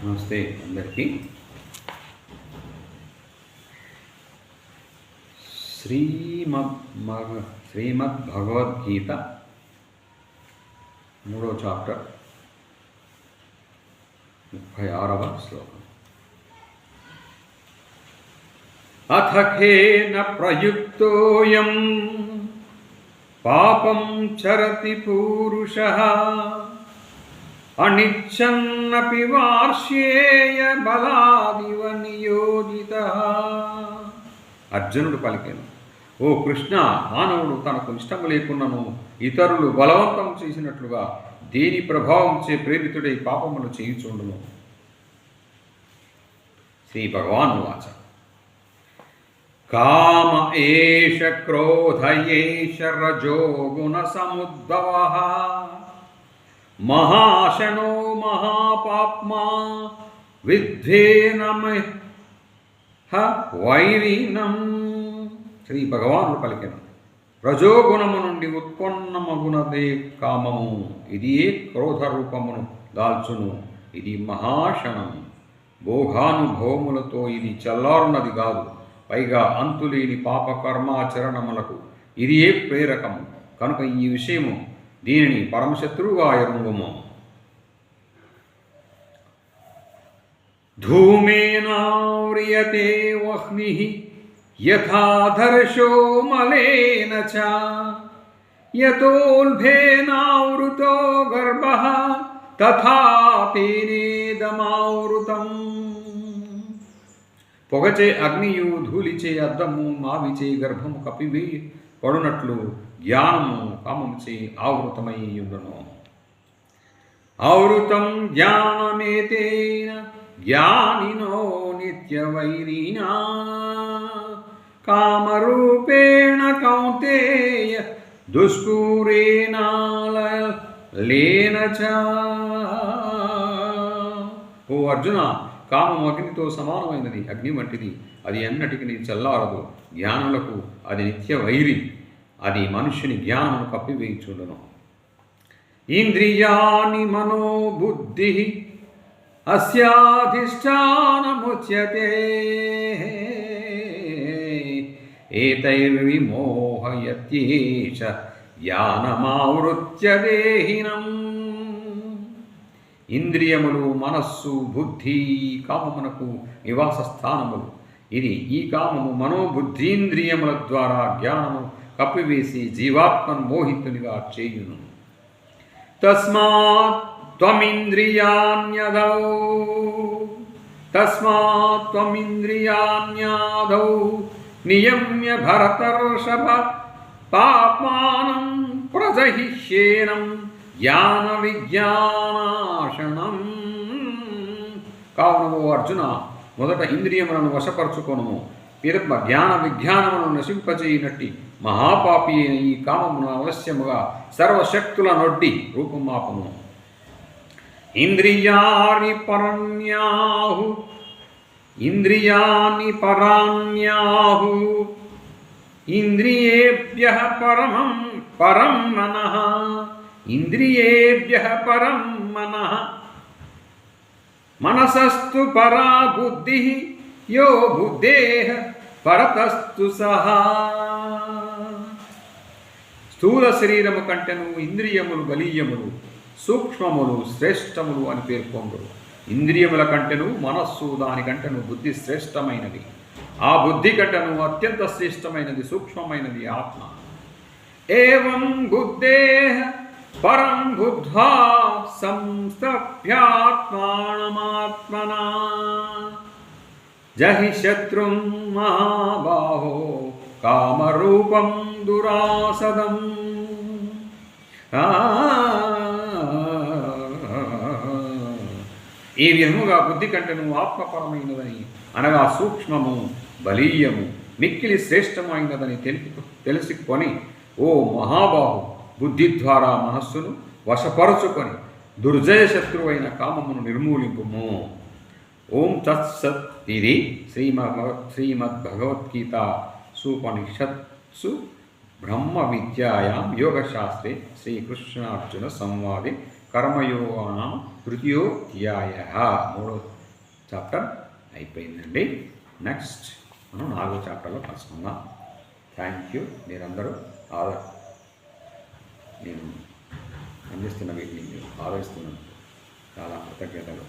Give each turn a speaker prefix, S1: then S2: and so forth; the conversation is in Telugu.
S1: నమస్తే అందరికీ. శ్రీమద్ భగవద్గీత 3వ చాప్టర్ 36వ శ్లోకం. అథ ఖేన ప్రయుక్తోయం పాపం చరతి పూరుషః అనిచ్చన్నపి వార్ష్యేయ బలాదివ నియోజితః. అర్జునుడు పలికెను, ఓ కృష్ణ, మానవుడు తనకు ఇష్టము లేకున్నను ఇతరులు బలవంతం చేసినట్లుగా దేని ప్రభావంచే ప్రేరితుడై పాపములు చేయుచుండును. శ్రీ భగవాన్ వాచ. కామ ఏష క్రోధ ఏష రజో గుణ సముద్భవః మహాశనో మహాపాప్మా విద్వేనమః వైరినం. శ్రీ భగవానుడు పలికెను, రజోగుణము నుండి ఉత్పన్నమగునదే కామము. ఇది క్రోధ రూపమును దాల్చును. ఇది మహాశనము. భోగానుభవములతో ఇది చల్లారున్నది కాదు. పైగా అంతులేని పాపకర్మాచరణములకు ఇది ప్రేరకము. కనుక ఈ విషయము దీనిని పరమశత్రువుగా ఎరుంగుము. ధూమేనావ్రియతే వహ్నిః యథాధర్షో మలేన చ యతోల్భేనావృతో గర్భః తథా తేనేదమావృతం. పొగచే అగ్నియు, ధూళిచే అద్దము, మావిచే గర్భము కప్పివి పడునట్లు జ్ఞానము కామముచే ఆవృతమై ఉండును. ఆవృతం జ్ఞానమేతేన జ్ఞానినో నిత్యవైరిణా కామరూపేణ కౌంతేయ దుష్కూరేణాలేన చ. ఓ అర్జున, కామము అగ్నితో సమానమైనది, అగ్ని వంటిది. అది ఎన్నటికి చల్లారదు. జ్ఞానులకు అది నిత్య వైరి. అది మనుష్యుని జ్ఞానమును కప్పివేయుచుండును. ఇంద్రియాణి మనోబుద్ధి అస్యాధిష్టానముచ్యతే ఏతైర్విమోహయత్యేష జ్ఞానమావృత్య దేహినం. ఇంద్రియములు, మనస్సు, బుద్ధి కామమునకు నివాస స్థానములు. ఈ కామము మనోబుద్ధీంద్రియముల ద్వారా జ్ఞానము కప్పివేసి జీవాత్మను మోహితునిగా చేయును. తస్మాత్ త్వమింద్రియాణ్యాదౌ నియమ్య భరతర్షభ పాప్మానం ప్రజహిష్యేనం జ్ఞాన విజ్ఞానాశనం. కావున ఓ అర్జున, మొదట ఇంద్రియములను వశపరచుకొనుము. పిదప జ్ఞాన విజ్ఞానములను నశింపచేయునట్టి మహాపాపి అయిన ఈ కామమును అవశ్యముగా సర్వశక్తుల నొడ్డి రూపుమాపుము. ఇంద్రియాణి పరాణ్యాహు ఇంద్రియేభ్యః పరం మనః. ఇంద్రియేభ్యః పరం మనః మనసస్తు పరా బుద్ధిః యో బుద్ధేః పరతస్తు సహా. స్థూల శరీరము కంటెను ఇంద్రియములు బలీయములు, సూక్ష్మములు శ్రేష్టములు అని పేర్కొందురు. ఇంద్రియముల కంటెను మనస్సు, దానికంటెను బుద్ధి శ్రేష్టమైనది. ఆ బుద్ధి కంటెను అత్యంత శ్రేష్టమైనది సూక్ష్మమైనది ఆత్మ. ఏవం బుద్ధేః పరం బుద్ధ్వా సంస్థభ్యాత్మానమాత్మనా జహి శత్రుం మహాబాహో కామరూపం దురాసదం. ఈ విధముగా బుద్ధి కంటెను ఆత్మపరమైనదని, అనగా సూక్ష్మము, బలీయము, మిక్కిలి శ్రేష్టమైనదని తెలుసుకొని, ఓ మహాబాహు, బుద్ధి ద్వారా మనస్సును వశపరచుకొని దుర్జయ శత్రువైన కామమును నిర్మూలింపుము. ఓం తత్సత్. ఇది శ్రీమద్భగవద్గీత సూపనిషత్సు బ్రహ్మ విద్యాయాం యోగశాస్త్రే శ్రీకృష్ణార్జున సంవాదే కర్మయోగానం తృతీయోధ్యాయ. 3వ చాప్టర్ అయిపోయిందండి. నెక్స్ట్ మనం 4వ చాప్టర్లో కలుసుకుందాం. Thank you. మీరందరూ నేను అందిస్తున్న వీటిని మీరు ఆదరిస్తున్నందుకు చాలా కృతజ్ఞతలు.